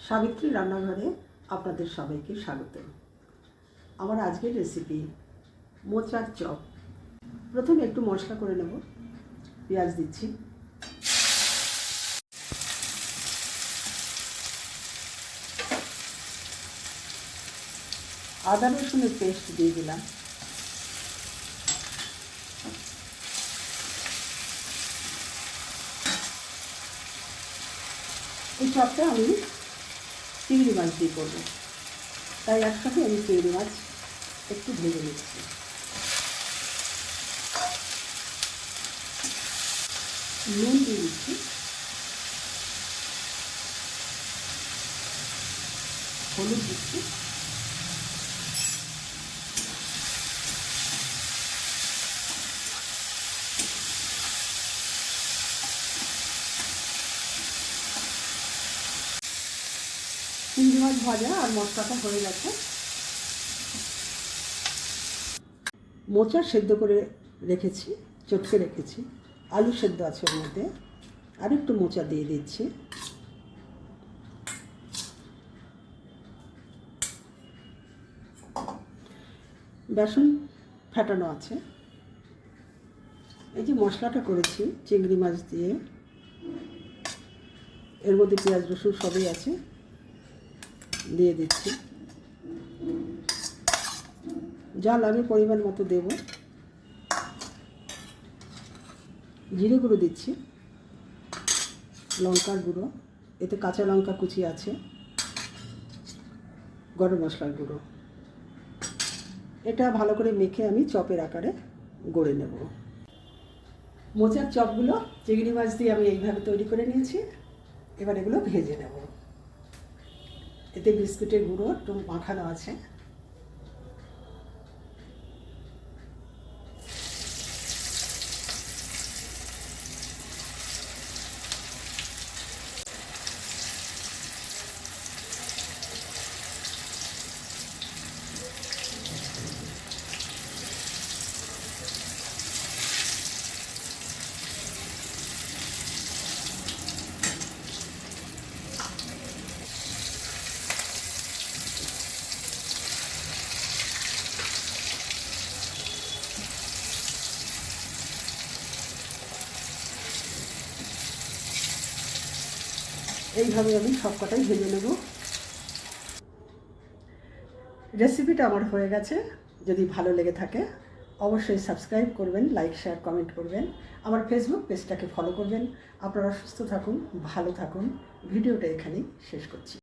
সাবিত্রী রান্নাঘরে আপনাদের সবাইকে স্বাগত। আমার আজকের রেসিপি মোচার চপ। প্রথমে একটু মশলা করে নেব। পেঁয়াজ দিচ্ছি, আদা রসুনের পেস্ট দিয়ে দিলাম, এই চপটা আমি চিংড়ি মাছ দিয়ে করবো, তাই একসাথে আমি চিংড়ি মাছ একটু ভেজে নিচ্ছি। নুন দিয়ে দিচ্ছি, হলুদ দিচ্ছি, চিংড়ি মাছ ভাজা আর মশলাটা হয়ে গেছে। মোচা সেদ্ধ করে রেখেছি, চটকে রেখেছি, আলু সেদ্ধ আছে ওর মধ্যে, আর একটু মোচা দিয়ে দিচ্ছি। বেসন ফেটানো আছে। এই যে মশলাটা করেছি চিংড়ি মাছ দিয়ে, এর মধ্যে পেঁয়াজ রসুন সবই আছে, দিয়ে দিচ্ছি। যা লাগে পরিমাণ মতো দেব। জিরে গুঁড়ো দিচ্ছি, লঙ্কার গুঁড়ো, এতে কাঁচা লঙ্কা কুচি আছে, গরম মশলার গুঁড়ো। এটা ভালো করে মেখে আমি চপের আকারে গড়ে নেব। মোচার চপগুলো চিংড়ি মাছ দিয়ে আমি এইভাবে তৈরি করে নিয়েছি। এবার এগুলো ভেজে নেব। এতে বিস্কুটের গুঁড়ো একটু মাখানো আছে। এইভাবে আমি সব কটাই ভেজে নেব। রেসিপিটা আমার হয়ে গেছে। যদি ভালো লেগে থাকে অবশ্যই সাবস্ক্রাইব করবেন, লাইক শেয়ার কমেন্ট করবেন, আমার ফেসবুক পেজটাকে ফলো করবেন। আপনারা সুস্থ থাকুন, ভালো থাকুন। ভিডিওটা এখানেই শেষ করছি।